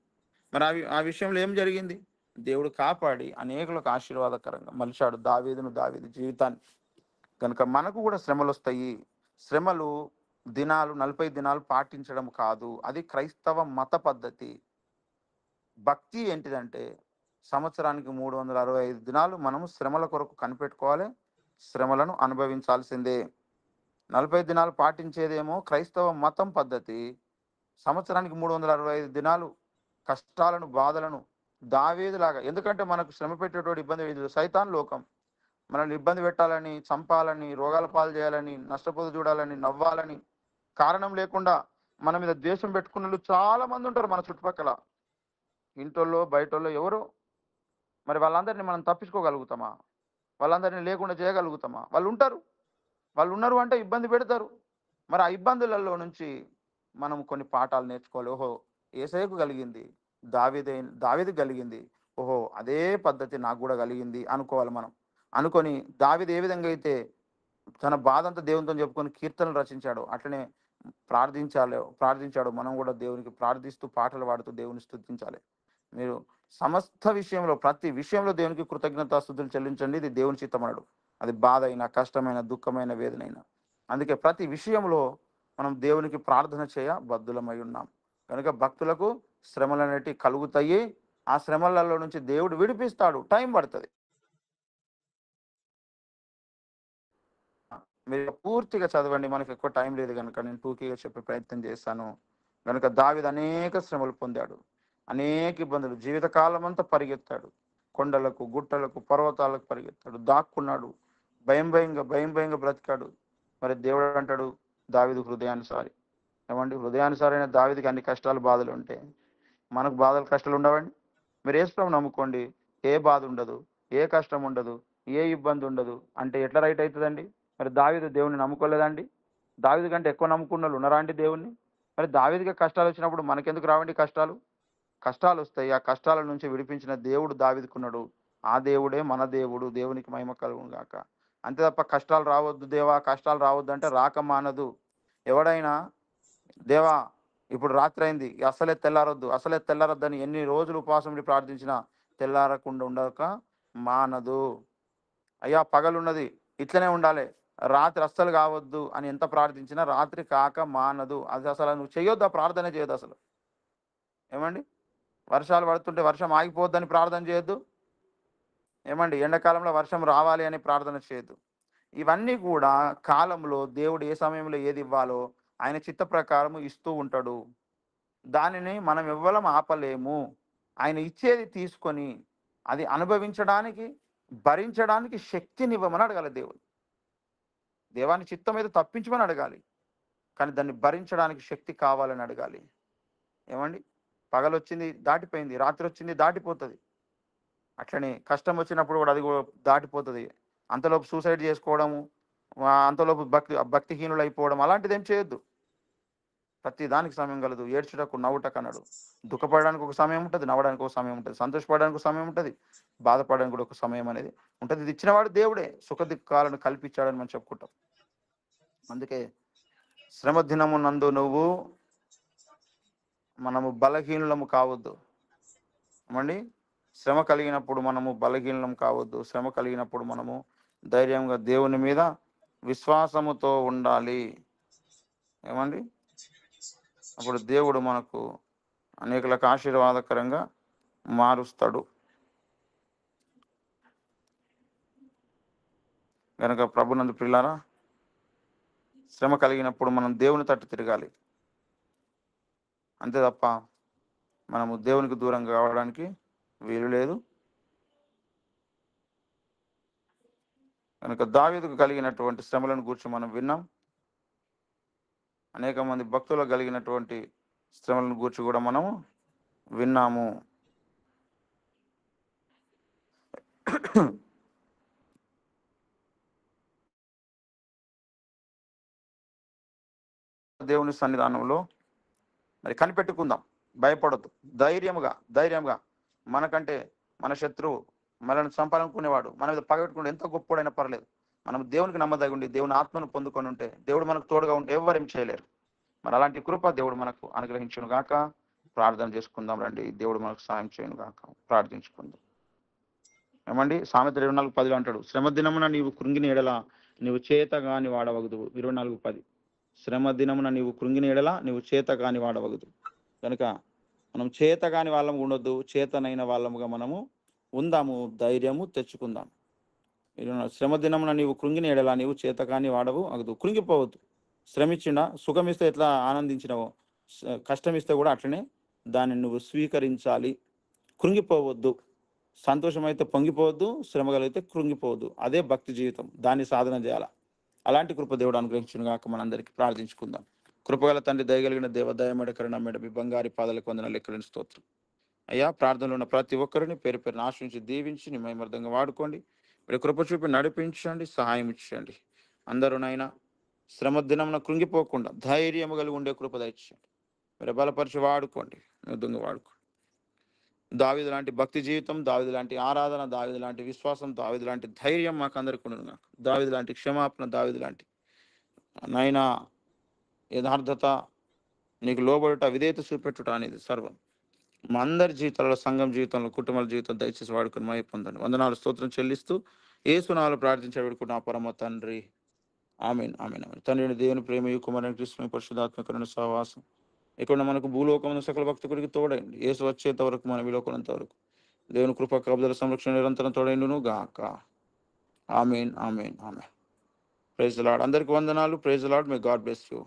ఆ విషయంలో ఏం జరిగింది? దేవుడు కాపాడి అనేకులకు ఆశీర్వాదకరంగా మలిచాడు దావీదు జీవితాన్ని. కనుక మనకు కూడా శ్రమలు వస్తాయి. శ్రమలు 40 దినాలు పాటించడం కాదు, అది క్రైస్తవ మత పద్ధతి. భక్తి ఏంటిదంటే, సంవత్సరానికి 365 దినాలు మనం శ్రమల కొరకు కనిపెట్టుకోవాలి, శ్రమలను అనుభవించాల్సిందే. 40 దినాలు పాటించేదేమో క్రైస్తవ మతం పద్ధతి. సంవత్సరానికి 365 దినాలు కష్టాలను, బాధలను దావీదులాగా. ఎందుకంటే మనకు శ్రమ పెట్టేటోడు ఇబ్బంది సైతాన్ లోకం. మనల్ని ఇబ్బంది పెట్టాలని, చంపాలని, రోగాల పాలు చేయాలని, నష్టపోతు చూడాలని, నవ్వాలని, కారణం లేకుండా మన మీద ద్వేషం పెట్టుకున్న చాలా మంది ఉంటారు మన చుట్టుపక్కల. ఇంటోళ్ళో బయటోళ్ళో ఎవరో. వాళ్ళందరినీ మనం తప్పించుకోగలుగుతామా? వాళ్ళందరినీ లేకుండా చేయగలుగుతామా? వాళ్ళు ఉన్నారు అంటే ఇబ్బంది పెడతారు. ఆ ఇబ్బందులలో నుంచి మనం కొన్ని పాఠాలు నేర్చుకోవాలి. ఓహో, యేసయ్యకు కలిగింది, దావీదు కలిగింది, ఓహో అదే పద్ధతి నాకు కూడా కలిగింది అనుకోవాలి. మనం అనుకొని దావీదు ఏ విధంగా అయితే తన బాధ అంతా దేవునితో చెప్పుకొని కీర్తనలు రచించాడు, అట్లనే ప్రార్థించాడు. మనం కూడా దేవునికి ప్రార్థిస్తూ, పాటలు పాడుతూ దేవుని స్తుతించాలి. మీరు సమస్త విషయంలో, ప్రతి విషయంలో దేవునికి కృతజ్ఞతాస్తుతులు చెల్లించండి, ఇది దేవుని చిత్తమన్నాడు. అది బాధ అయినా, కష్టమైన, దుఃఖమైన, వేదనైనా. అందుకే ప్రతి విషయంలో మనం దేవునికి ప్రార్థన చేయ బద్దులమై ఉన్నాం. కనుక భక్తులకు శ్రమలు అనేటివి కలుగుతాయి. ఆ శ్రమలలో నుంచి దేవుడు విడిపిస్తాడు. టైం పడతది. మీరు పూర్తిగా చదవండి. మనకు ఎక్కువ టైం లేదు గనుక నేను టూకీగా చెప్పే ప్రయత్నం చేశాను. గనుక దావీదు అనేక శ్రమలు పొందాడు. అనేక ఇబ్బందులు జీవితకాలమంతా పరిగెత్తాడు. కొండలకు, గుట్టలకు, పర్వతాలకు పరిగెత్తాడు. దాక్కున్నాడు. భయం భయంగా బ్రతికాడు. మరి దేవుడు అంటాడు దావీదు హృదయానుసారి. ఏమండి హృదయానుసారైన దావీదుకి అన్ని కష్టాలు, బాధలు ఉంటే మనకు బాధలు, కష్టాలు ఉండవండి? మీరు యేసుప్రభుని నమ్ముకోండి. ఏ బాధ ఉండదు, ఏ కష్టం ఉండదు, ఏ ఇబ్బంది ఉండదు. అంటే ఎట్లా రైట్ అవుతుందండి? మరి దావీదు దేవుణ్ణి నమ్ముకోలేదండి? దావీదు కంటే ఎక్కువ నమ్ముకున్న వాళ్ళు ఉన్నారా అండి దేవుణ్ణి? మరి దావీదుకి కష్టాలు వచ్చినప్పుడు మనకెందుకు రావండి కష్టాలు? కష్టాలు వస్తాయి. ఆ కష్టాల నుంచి విడిపించిన దేవుడు దావీదుకున్నాడు. ఆ దేవుడే మన దేవుడు. దేవునికి మహిమ కలుగును గాక. అంతే తప్ప కష్టాలు రావద్దు దేవా, కష్టాలు రావద్దు అంటే రాక మానదు. ఎవడైనా దేవా ఇప్పుడు రాత్రి అయింది, అసలే తెల్లారొద్దని ఎన్ని రోజులు ఉపవాసం ఉండి ప్రార్థించినా తెల్లారకుండా ఉండక మానదు. అయ్యా పగలున్నది, ఇట్లనే ఉండాలి, రాత్రి అస్సలు కావద్దు అని ఎంత ప్రార్థించినా రాత్రి కాక మానదు. అది అసలు నువ్వు చేయొద్దు, ఆ ప్రార్థనే చేయొద్దు అసలు. ఏమండి వర్షాలు పడుతుంటే వర్షం ఆగిపోద్దని ప్రార్థన చేయొద్దు. ఏమండి ఎండాకాలంలో వర్షం రావాలి అని ప్రార్థన చేయొద్దు. ఇవన్నీ కూడా కాలంలో దేవుడు ఏ సమయంలో ఏది ఇవ్వాలో ఆయన చిత్త ప్రకారం ఇస్తూ ఉంటాడు. దానిని మనం ఎవ్వలం ఆపలేము. ఆయన ఇచ్చేది తీసుకొని అది అనుభవించడానికి, భరించడానికి శక్తినివ్వమని అడగాలి దేవుడు. దేవాని చిత్తం మీద తప్పించమని అడగాలి. కానీ దాన్ని భరించడానికి శక్తి కావాలని అడగాలి. ఏమండి పగలొచ్చింది దాటిపోయింది, రాత్రి వచ్చింది దాటిపోతుంది. అట్లనే కష్టం వచ్చినప్పుడు కూడా అది కూడా దాటిపోతుంది. అంతలోపు సూసైడ్ చేసుకోవడము, అంతలోపు భక్తిహీనులు అయిపోవడం అలాంటిది ఏం చేయొద్దు. ప్రతి దానికి సమయం కలదు. ఏడ్చుటకు నవ్వుటకు అన్నాడు. దుఃఖపడడానికి ఒక సమయం ఉంటుంది, నవ్వడానికి ఒక సమయం ఉంటుంది, సంతోషపడడానికి ఒక సమయం ఉంటుంది, బాధపడడానికి కూడా ఒక సమయం అనేది ఉంటుంది. ఇది ఇచ్చినవాడు దేవుడే. సుఖ దుఃఖాలను కల్పించాడని మనం చెప్పుకుంటాం. అందుకే శ్రమ దినమునందు మనము బలహీనులము కావద్దు. ఏమండి శ్రమ కలిగినప్పుడు మనము బలహీనం కావద్దు. శ్రమ కలిగినప్పుడు మనము ధైర్యంగా దేవుని మీద విశ్వాసముతో ఉండాలి. ఏమండి అప్పుడు దేవుడు మనకు అనేకులకు ఆశీర్వాదకరంగా మారుస్తాడు. కనుక ప్రభునందు ప్రియులారా, శ్రమ కలిగినప్పుడు మనం దేవుని తట్టు తిరగాలి. అంతే తప్ప మనము దేవునికి దూరంగా కావడానికి వీలు లేదు. కనుక దావీదుకు కలిగినటువంటి శ్రమలను గురించి మనం విన్నాం. అనేక మంది భక్తులకు కలిగినటువంటి శ్రమలను గురించి కూడా మనము విన్నాము. దేవుని సన్నిధానంలో మరి కనిపెట్టుకుందాం. భయపడద్దు. ధైర్యంగా మనకంటే మన శత్రువు మనల్ని చంపాలనుకునేవాడు మన మీద పగబెట్టుకుంటే ఎంత గొప్పోడైనా పర్లేదు. మనం దేవునికి నమ్మదగుండి దేవుని ఆత్మను పొందుకొని ఉంటే, దేవుడు మనకు తోడుగా ఉంటే ఎవరేం చేయలేరు. మరి అలాంటి కృప దేవుడు మనకు అనుగ్రహించును గాక. ప్రార్థన చేసుకుందాం రండి. దేవుడు మనకు సాయం చేయను గాక. ప్రార్థించుకుందాం. ఏమండి సామెత 24:10 అంటాడు, శ్రమ దినమున నీవు కృంగిన ఎడల నీవు చేతగాని వాడవగదు. 24:10 శ్రమ దినమున నీవు కృంగిన ఎడల నీవు చేతగాని వాడవగదు. కనుక మనం చేతగాని వాళ్ళం ఉండొద్దు, చేతనైన వాళ్ళముగా మనము ఉందాము. ధైర్యము తెచ్చుకుందాం. శ్రమ దినమున నీవు కృంగిన ఎడల నీవు చేతగాని వాడవు అగదు. కృంగిపోవద్దు. శ్రమించిన సుఖమిస్తే ఎట్లా ఆనందించినవో, కష్టమిస్తే కూడా అట్లనే దాన్ని నువ్వు స్వీకరించాలి. కృంగిపోవద్దు. సంతోషం అయితే పొంగిపోవద్దు, శ్రమ కలిగితే కృంగిపోవద్దు. అదే భక్తి జీవితం. దాన్ని సాధన చేయాల. అలాంటి కృప దేవుడు అనుగ్రహించును గాక. మనందరికీ ప్రార్థించుకుందాం. కృపగల తండ్రి, దయగలిగిన దేవ, దయమేడ కరుణమేడ మీ బంగారి పాదాలకు వందనాలు, లెక్కలేని స్తోత్రం. అయ్యా ప్రార్థనలో ఉన్న ప్రతి ఒక్కరిని పేరు పేరున ఆశ్రయించి దీవించి నీ మహిమార్థంగా వాడుకోండి. మీరు కృప చూపి నడిపించండి, సహాయం ఇచ్చండి. అందరూనైనా శ్రమ దినమున కృంగిపోకుండా ధైర్యము కలిగి ఉండే కృప దయచేయండి. మీరు బలపరిచి వాడుకోండి, విధంగా వాడుకోండి. దావీదు లాంటి భక్తి జీవితం, దావీదు లాంటి ఆరాధన, దావీదు లాంటి విశ్వాసం, దావీదు లాంటి ధైర్యం మాకు అందరికీ ఉండను నాకు. దావీదు లాంటి క్షమాపణ, దావీదు లాంటి నైనా యథార్థత, నీకు లోబడుట, విధేయత చూపెట్టుట అనేది సర్వం మా అందరి జీవితాలలో, సంఘం జీవితంలో, కుటుంబాల జీవితం దయచేసి వాడుకొని మై పొందండి. వందనాలు స్తోత్రం చెల్లిస్తూ యేసునామములో ప్రార్థించి వేడుకున్న పరమ తండ్రి, ఆమేన్ ఆమేన్ ఆమేన్. తండ్రిని దేవుని ప్రేమయు కుమారుని క్రీస్తుని పరిశుద్ధాత్మకరణ సహవాసం ఇక్కడ మనకు భూలోకమున సకల భక్తుడికి తోడండి. యేసు వచ్చేంత వరకు మనం ఈ లోకం వరకు దేవుని కృప కాపుదల సంరక్షణ నిరంతరం తోడైండును గాక. ఆమేన్, ఆమేన్, ఆమేన్. Praise the Lord. అందరికి వందనాలు. Praise the Lord. May God bless you.